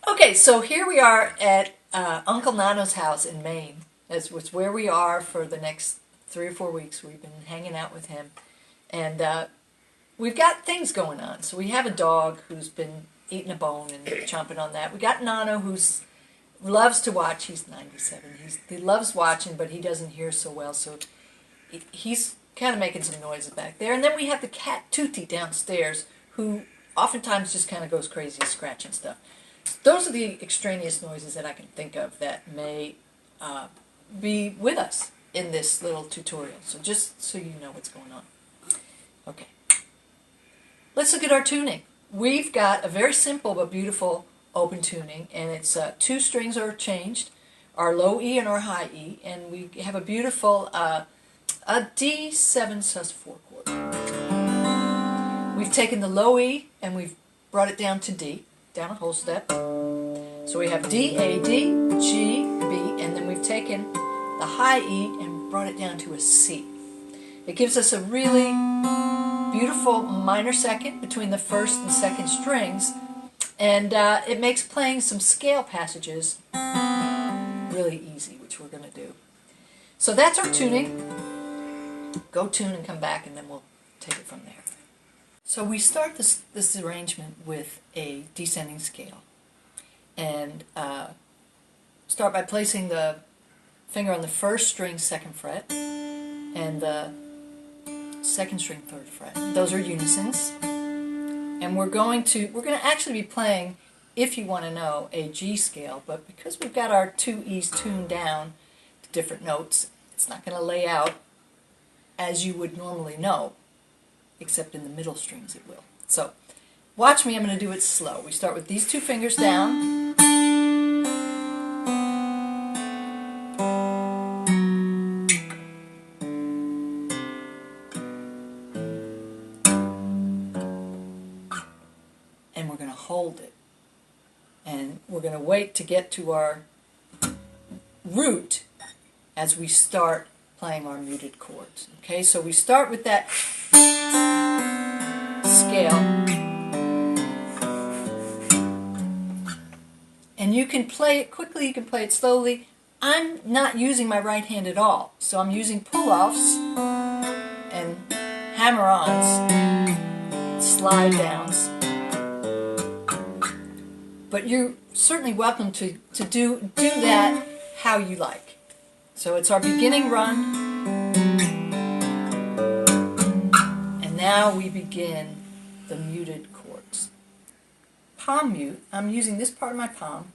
Okay, so here we are at Uncle Nano's house in Maine. That's where we are for the next 3 or 4 weeks. We've been hanging out with him. And we've got things going on. So we have a dog who's been eating a bone and chomping on that. We got Nano who's loves to watch. He's 97. He loves watching, but he doesn't hear so well. So he's kind of making some noises back there. And then we have the cat Tutti downstairs who oftentimes just kind of goes crazy scratching stuff. Those are the extraneous noises that I can think of that may be with us in this little tutorial. So just so you know what's going on. Okay. Let's look at our tuning. We've got a very simple but beautiful open tuning, and it's 2 strings are changed, our low E and our high E, and we have a beautiful a D7 sus4 chord. We've taken the low E and we've brought it down to D, down a whole step. So we have D, A, D, G, B, and then we've taken the high E and brought it down to a C. It gives us a really beautiful minor second between the first and second strings, and it makes playing some scale passages really easy, which we're going to do. So that's our tuning. Go tune and come back, and then we'll take it from there. So we start this arrangement with a descending scale, and start by placing the finger on the first string, 2nd fret, and the 2nd string, 3rd fret. Those are unisons, and we're going to actually be playing, if you want to know, a G scale, but because we've got our 2 E's tuned down to different notes, it's not going to lay out as you would normally know, except in the middle strings it will. So watch me, I'm going to do it slow. We start with these 2 fingers down, and we're going to hold it, and we're going to wait to get to our root as we start playing our muted chords. Okay, so we start with that scale, and you can play it quickly, you can play it slowly. I'm not using my right hand at all, so I'm using pull-offs and hammer-ons, slide downs. But you're certainly welcome to do that how you like. So it's our beginning run, and now we begin the muted chords. Palm mute, I'm using this part of my palm,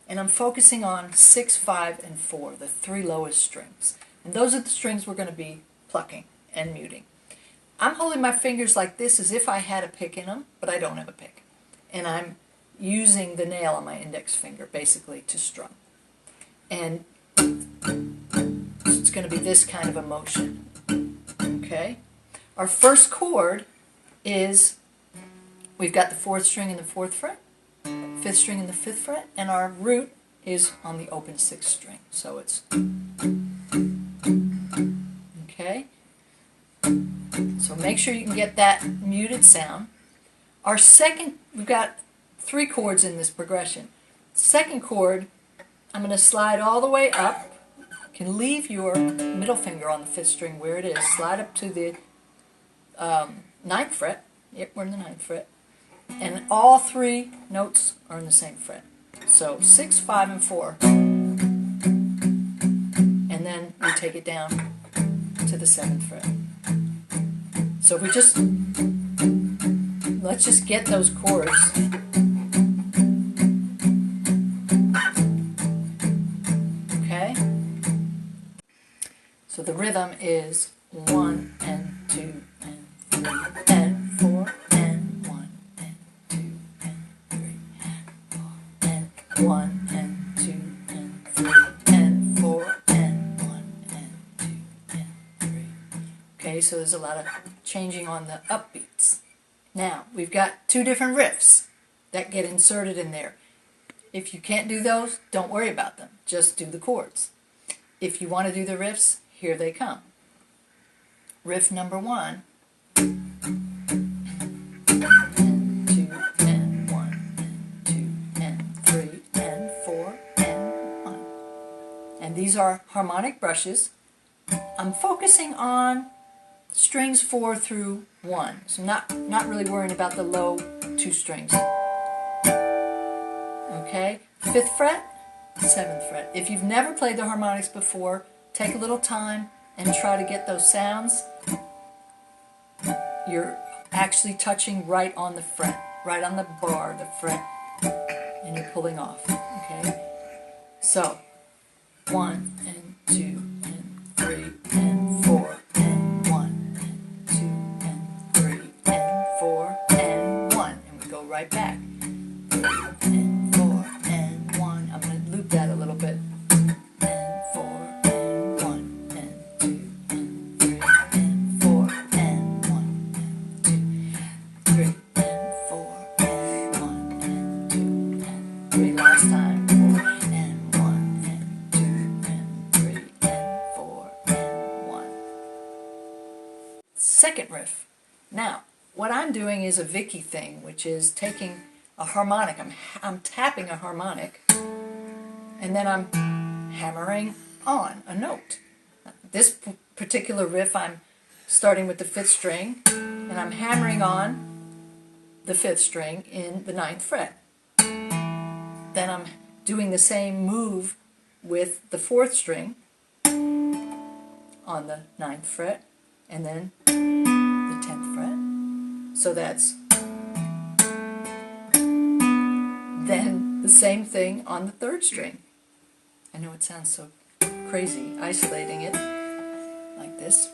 and I'm focusing on 6, 5, and 4, the 3 lowest strings. And those are the strings we're going to be plucking and muting. I'm holding my fingers like this as if I had a pick in them, but I don't have a pick. And I'm using the nail on my index finger basically to strum. And it's going to be this kind of a motion. Okay? Our first chord is, we've got the 4th string in the 4th fret, 5th string in the 5th fret, and our root is on the open 6th string. So it's, okay? So make sure you can get that muted sound. Our second, we've got 3 chords in this progression. Second chord, I'm going to slide all the way up. You can leave your middle finger on the 5th string where it is. Slide up to the 9th fret. Yep, we're in the 9th fret. And all 3 notes are in the same fret. So 6, 5, and 4. And then we take it down to the 7th fret. So we just, let's just get those chords. So the rhythm is 1 and 2 and 3 and 4 and 1 and 2 and 3 and 4 and 1 and 2 and 3 and 4 and 1 and 2 and 3. Okay, so there's a lot of changing on the upbeats. Now, we've got 2 different riffs that get inserted in there. If you can't do those, don't worry about them. Just do the chords. If you want to do the riffs, here they come. Riff number 1. And 2 and 1 and 2 and 3 these are harmonic brushes. I'm focusing on strings 4 through 1, so not really worrying about the low 2 strings. Okay, 5th fret, 7th fret. If you've never played the harmonics before, take a little time and try to get those sounds. You're actually touching right on the fret, right on the bar, the fret, and you're pulling off. Okay, so 1 and 2 and 3 and 4 and 1 and 2 and 3 and 4 and 1, and we go right back. 3 and 4 and 1. I'm going to loop that a little bit. And 4 and 1 and 2 and 3 and 4 and 1 and 2, 3 and 4 and 1 and 2 and 3. Last time. 4 and 1 and 2 and 3 and 4 and 1. Second riff. Now, what I'm doing is a Vicki thing, which is taking a harmonic. I'm tapping a harmonic, and then I'm hammering on a note. This particular riff, I'm starting with the 5th string, and I'm hammering on the 5th string in the 9th fret. Then I'm doing the same move with the 4th string on the 9th fret, and then the 10th fret. So that's then the same thing on the 3rd string. I know it sounds so crazy isolating it like this,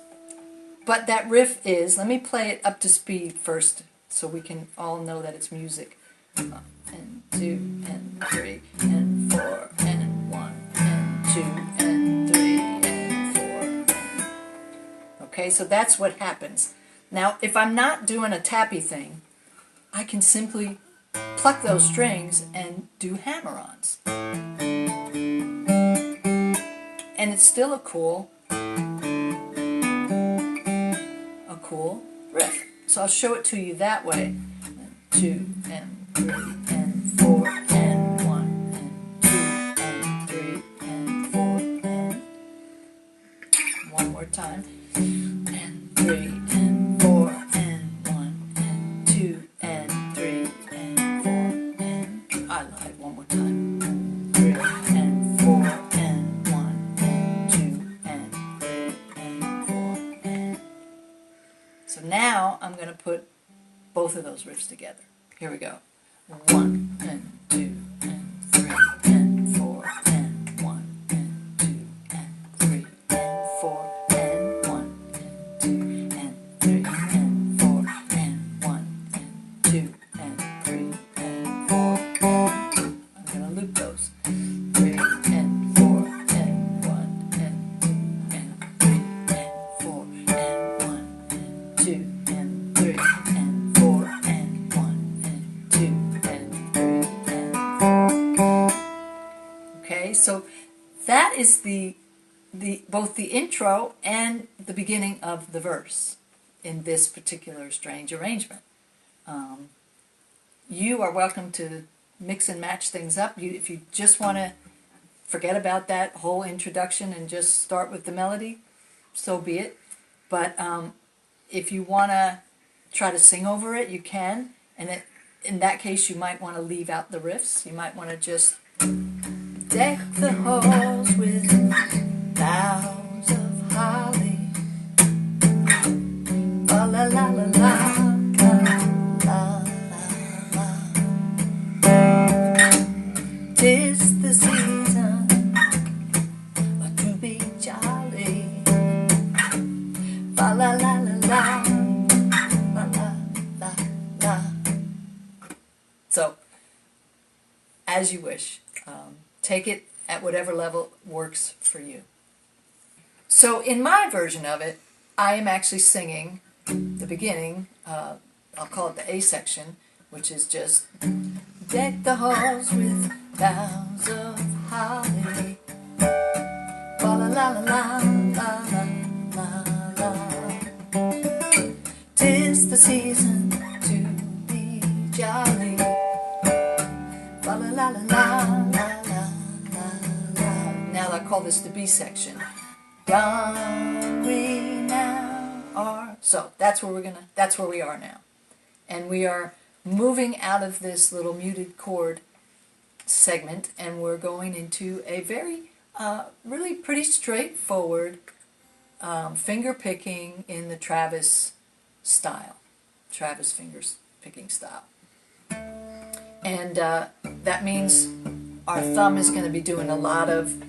but that riff is, let me play it up to speed first so we can all know that it's music. And 2 and 3 and 4 and 1 and 2 and 3 and 4. Okay, so that's what happens. Now, if I'm not doing a tappy thing, I can simply pluck those strings and do hammer-ons. And it's still a cool riff. So I'll show it to you that way. 2 and 3 and 4 and 1 and 2 and 3 and 4 and one more time. And 3 and 4 and 1 and 2 and 3 and 4 and I lied one more time. 3 and 4 and 1 and 2 and 3 and 4 and. So now I'm going to put both of those riffs together. Here we go. 1 and 2 and 3 and 4 and 1 and 2 and 3 and 4 and 1 and 2 and 3 and 4 and 1 and 2 and 3 and 4 and 2. I'm going to loop those. 3 and 4 and 1 and 2 and 3 and 4 and 1 and 2 and 3 and 4 and 1 and 2 and 3 and 4. Okay, so that is the both the intro and the beginning of the verse in this particular strange arrangement. You are welcome to mix and match things up. If you just want to forget about that whole introduction and just start with the melody, so be it. But if you want to try to sing over it, you can. And in that case, you might want to leave out the riffs. You might want to just deck the halls with boughs of holly. La la la la la. La la la la. 'Tis the season to be jolly. La la la la la. La la la la. So, as you wish. Take it at whatever level works for you. So in my version of it, I am actually singing the beginning, I'll call it the A section, which is just deck the halls with boughs of holly. La la la la la la la la. 'Tis the season to be jolly. La la la la la la la la. Now the call this the B section. Done, we now are. So that's where we are now. And we are moving out of this little muted chord segment, and we're going into a very, really pretty straightforward finger picking in the Travis style, Travis fingers picking style. And that means our thumb is going to be doing a lot of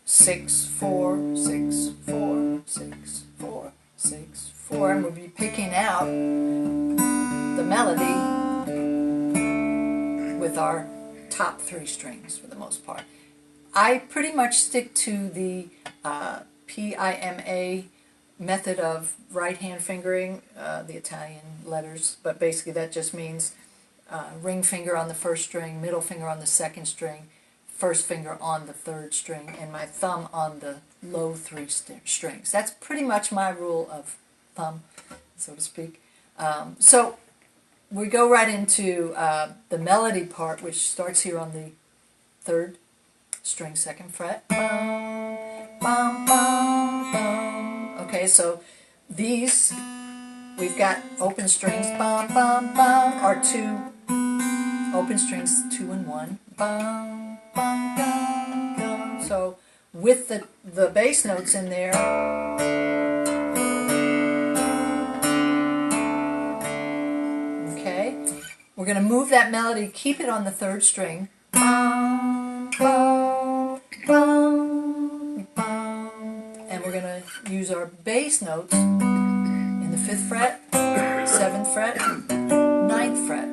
6, 4, 6, 4, 6, 4, 6, 4, and we'll be picking out the melody with our top 3 strings for the most part. I pretty much stick to the PIMA method of right hand fingering, the Italian letters, but basically that just means ring finger on the first string, middle finger on the second string, first finger on the third string, and my thumb on the low 3 strings. That's pretty much my rule of thumb, so to speak. So we go right into the melody part, which starts here on the 3rd string, 2nd fret. Bum, bum, bum. Okay, so these, we've got open strings, bum, bum, bum, are 2 open strings, 2 and 1. Bum, bum, bum, bum. So with the bass notes in there, okay, we're going to move that melody, keep it on the 3rd string, bum, bum, bum, bum, and we're going to use our bass notes in the 5th fret, 7th fret, 9th fret,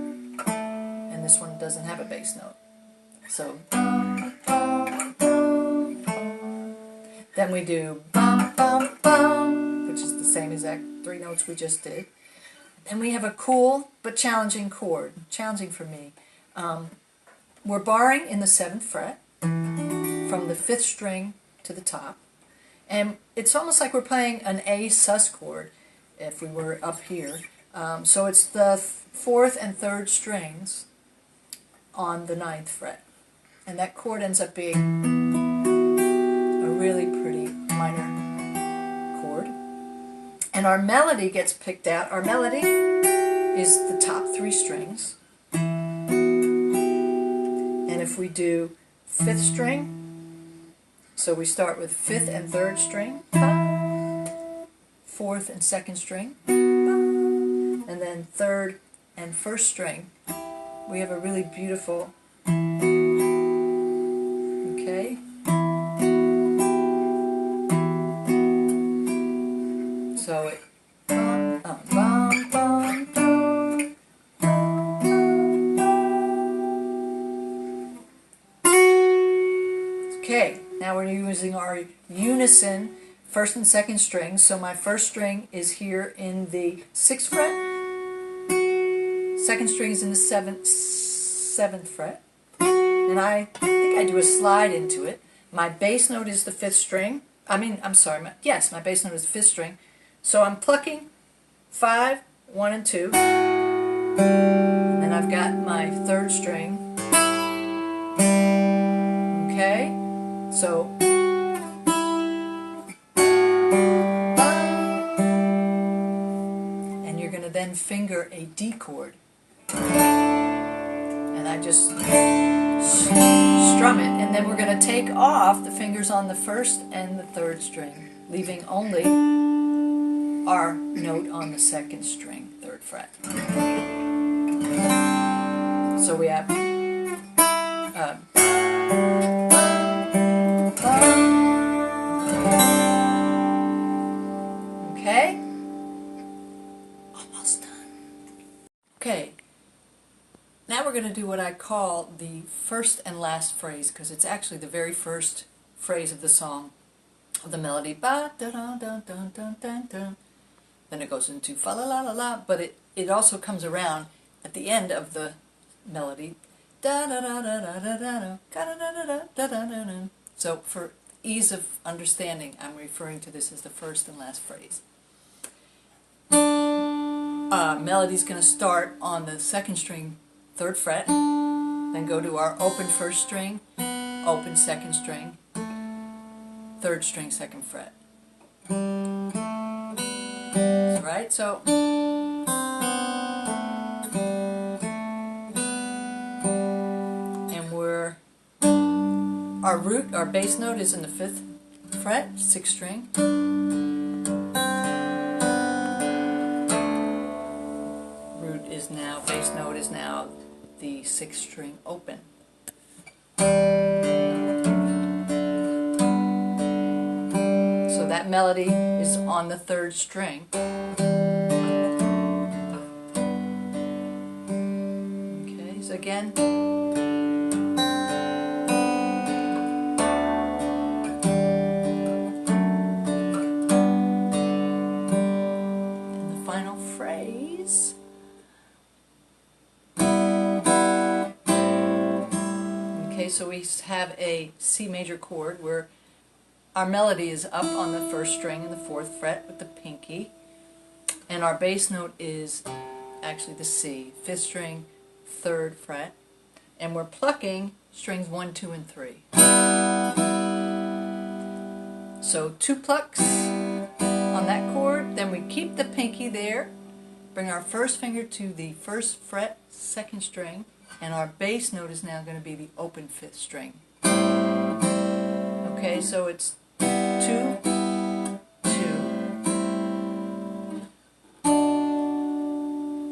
and this one doesn't have a bass note. So, then we do bum, bum, bum, which is the same exact 3 notes we just did. Then we have a cool but challenging chord, challenging for me. We're barring in the 7th fret from the 5th string to the top, and it's almost like we're playing an A sus chord if we were up here. So it's the 4th and 3rd strings on the 9th fret. And that chord ends up being a really pretty minor chord. And our melody gets picked out. Our melody is the top 3 strings. And if we do 5th string, so we start with 5th and 3rd string, 4th and 2nd string, and then 3rd and 1st string, we have a really beautiful, okay, so it, okay, now we're using our unison 1st and 2nd strings. So my 1st string is here in the 6th fret, 2nd string is in the 7th fret, and I think I do a slide into it. My bass note is the 5th string. Yes, my bass note is the 5th string. So I'm plucking 5, 1, and 2, and then I've got my 3rd string. Okay, so and you're going to then finger a D chord. And I just strum it, and then we're going to take off the fingers on the 1st and the 3rd string, leaving only our note on the 2nd string, 3rd fret. So we have okay, almost done. Okay. Now we're going to do what I call the first and last phrase, because it's actually the very first phrase of the song, of the melody. Ba da da da da da da da. Then it goes into fa la la la la, but it also comes around at the end of the melody. Da da da da da da da da da da da da da. So for ease of understanding, I'm referring to this as the first and last phrase. Melody's going to start on the 2nd string, 3rd fret, then go to our open 1st string, open 2nd string, 3rd string, 2nd fret. Right? So and our bass note is in the 5th fret, 6th string. Bass note is now the 6th string open. So that melody is on the 3rd string. Okay, so again. And the final phrase. Okay, so we have a C major chord where our melody is up on the 1st string and the 4th fret with the pinky, and our bass note is actually the C, 5th string, 3rd fret, and we're plucking strings 1, 2, and 3. So 2 plucks on that chord, then we keep the pinky there, bring our 1st finger to the 1st fret, 2nd string, and our bass note is now going to be the open 5th string. Okay, so it's 2, 2.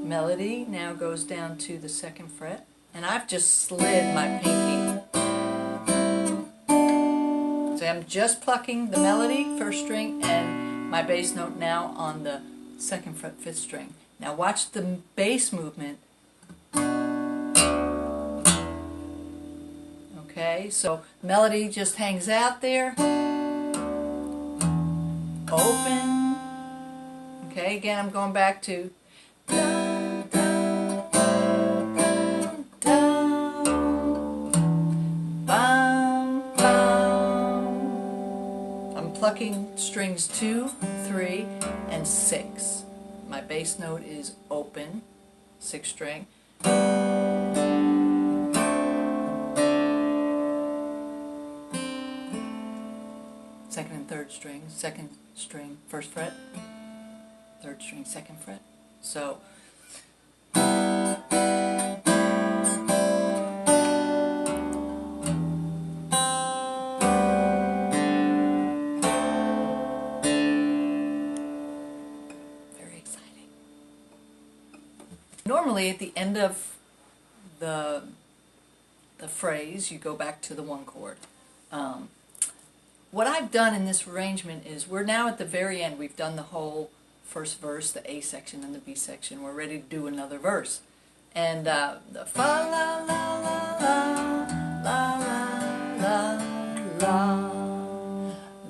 Melody now goes down to the 2nd fret, and I've just slid my pinky. So I'm just plucking the melody, 1st string, and my bass note now on the 2nd fret, 5th string. Now watch the bass movement. Okay, so melody just hangs out there. Open. Okay, again I'm going back to dun, dun, dun, dun, bum, bum. I'm plucking strings 2, 3, and 6. My bass note is open, 6th string. 2nd and 3rd string, 2nd string, 1st fret, 3rd string, 2nd fret. So very exciting. Normally at the end of the phrase you go back to the 1 chord. What I've done in this arrangement is we're now at the very end. We've done the whole 1st verse, the A section and the B section. We're ready to do another verse. And the fa la la la la la la la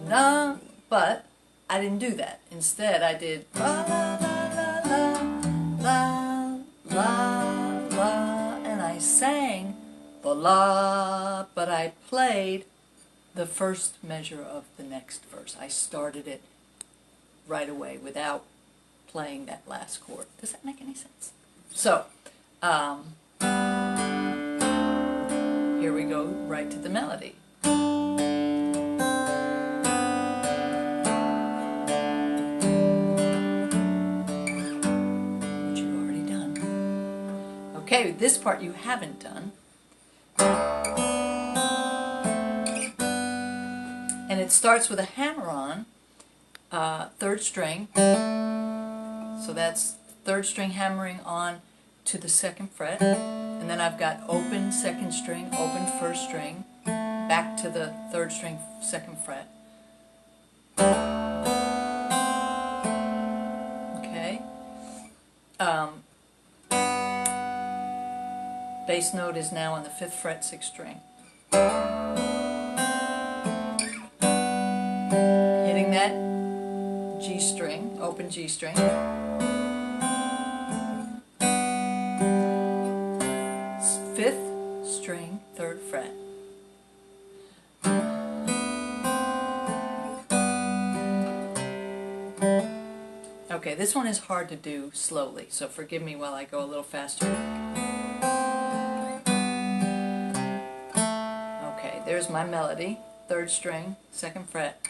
la, but I didn't do that. Instead I did fa la la la la la la, and I sang the la, but I played the 1st measure of the next verse. I started it right away without playing that last chord. Does that make any sense? So, here we go right to the melody. Which you've already done. Okay, this part you haven't done. And it starts with a hammer-on, 3rd string. So that's 3rd string hammering on to the 2nd fret. And then I've got open 2nd string, open 1st string, back to the 3rd string, 2nd fret. Okay. Bass note is now on the 5th fret, 6th string. Hitting that G string, open G string. 5th string, 3rd fret. Okay, this one is hard to do slowly, so forgive me while I go a little faster. Okay, there's my melody. 3rd string, 2nd fret.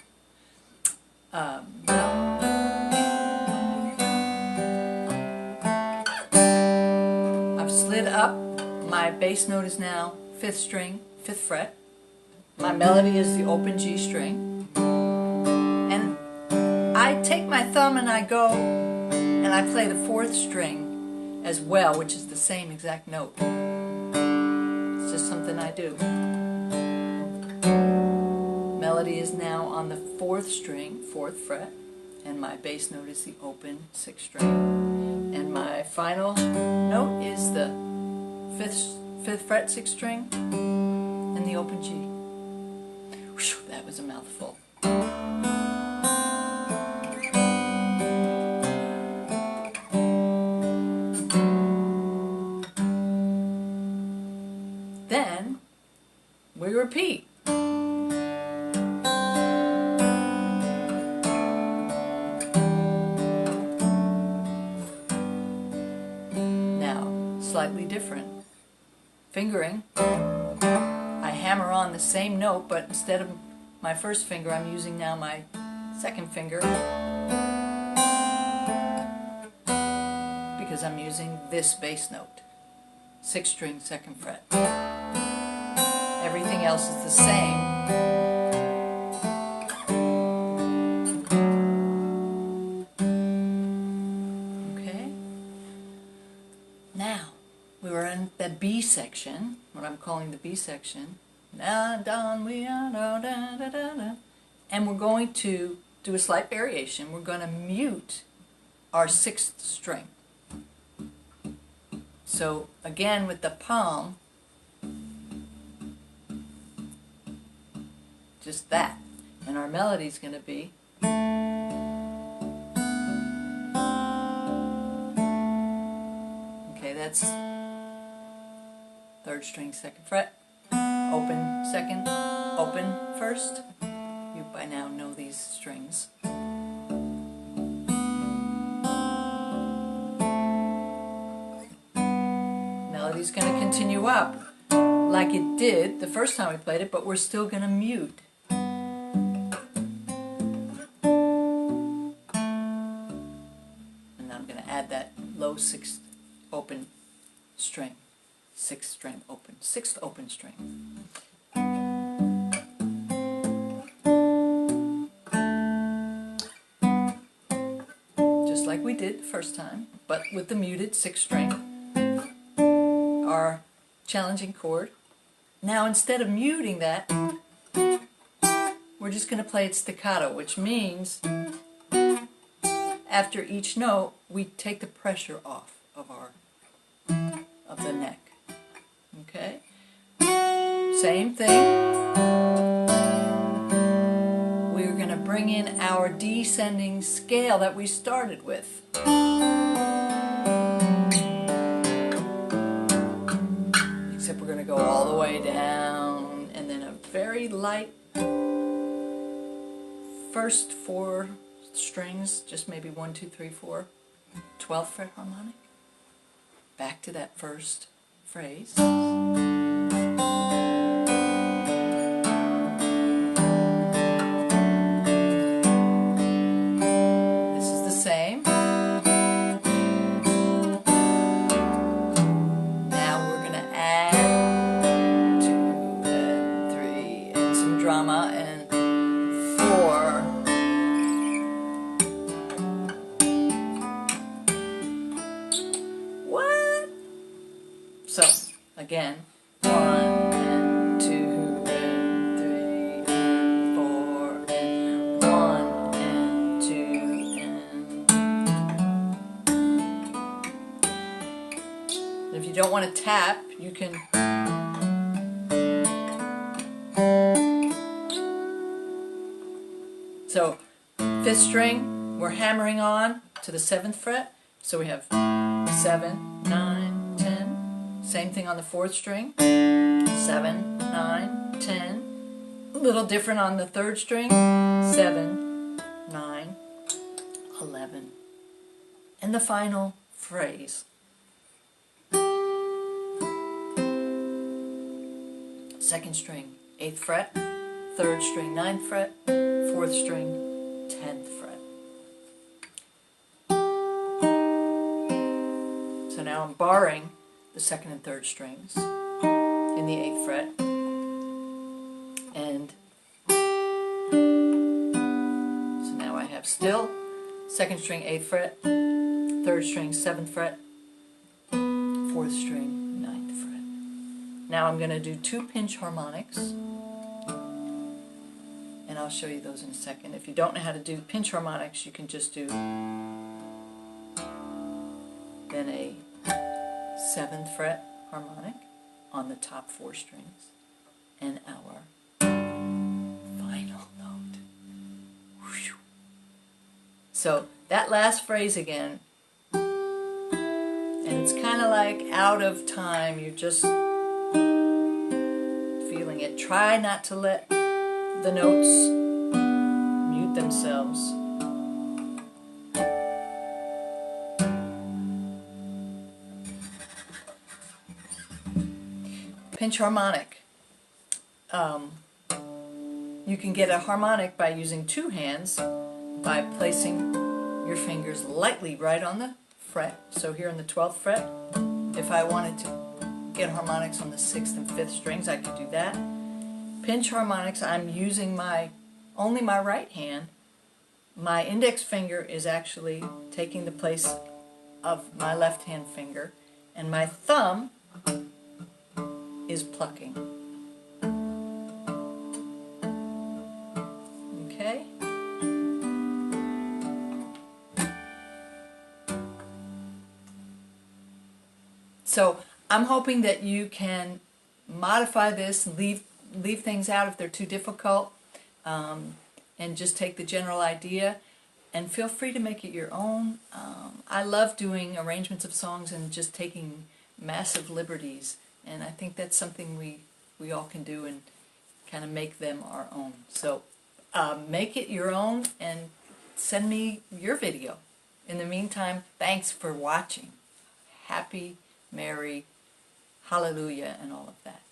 I've slid up. My bass note is now 5th string, 5th fret. My melody is the open G string. And I take my thumb and I go and I play the 4th string as well, which is the same exact note. It's just something I do. Melody is now on the 4th string, 4th fret, and my bass note is the open 6th string. And my final note is the 5th fret, 6th string, and the open G. Whew, that was a mouthful. Then we repeat. Now, slightly different. Fingering. I hammer on the same note, but instead of my 1st finger, I'm using now my 2nd finger because I'm using this bass note. 6th string, 2nd fret. Everything else is the same. Okay? Now, we were in the B section, what I'm calling the B section. And we're going to do a slight variation. We're going to mute our 6th string. So again with the palm, just that. And our melody is going to be okay, that's 3rd string, 2nd fret, open 2nd, open 1st. You by now know these strings. Melody's going to continue up like it did the first time we played it, but we're still going to mute. And I'm going to add that low 6th open string, 6th string open, 6th open string. Just like we did the first time, but with the muted 6th string, our challenging chord. Now instead of muting that, we're just going to play it staccato, which means after each note we take the pressure off of the neck. Okay? Same thing. We're going to bring in our descending scale that we started with. Except we're going to go all the way down, and then a very light first 4 strings, just maybe 1, 2, 3, 4, 12th fret harmonic. Back to that first phrase. This is the same. Now we're going to add 2 and 3 and some drama and 4. What? So, again, 1 and 2 and 3 and 4 and 1 and 2 and if you don't want to tap, you can so 5th string, we're hammering on to the 7th fret, so we have 7, 9, 10. Same thing on the 4th string, 7, 9, 10. A little different on the 3rd string, 7, 9, 11. And the final phrase. 2nd string, 8th fret, 3rd string 9th fret, 4th string 10th fret. So now I'm barring the 2nd and 3rd strings in the 8th fret, and so now I have still 2nd string 8th fret, 3rd string 7th fret, 4th string 9th fret. Now I'm going to do 2 pinch harmonics, and I'll show you those in a second. If you don't know how to do pinch harmonics, you can just do then a 7th fret harmonic on the top 4 strings and our final note. Whew. So that last phrase again, and it's kind of like out of time, you're just feeling it. Try not to let the notes mute themselves. Pinch harmonic. You can get a harmonic by using 2 hands, by placing your fingers lightly right on the fret. So here on the 12th fret, if I wanted to get harmonics on the 6th and 5th strings, I could do that. Pinch harmonics, I'm using only my right hand. My index finger is actually taking the place of my left hand finger, and my thumb is plucking. Okay? So I'm hoping that you can modify this and leave things out if they're too difficult, and just take the general idea and feel free to make it your own. I love doing arrangements of songs and just taking massive liberties, and I think that's something we all can do and kind of make them our own. So make it your own and send me your video. In the meantime, thanks for watching. Happy, merry, hallelujah, and all of that.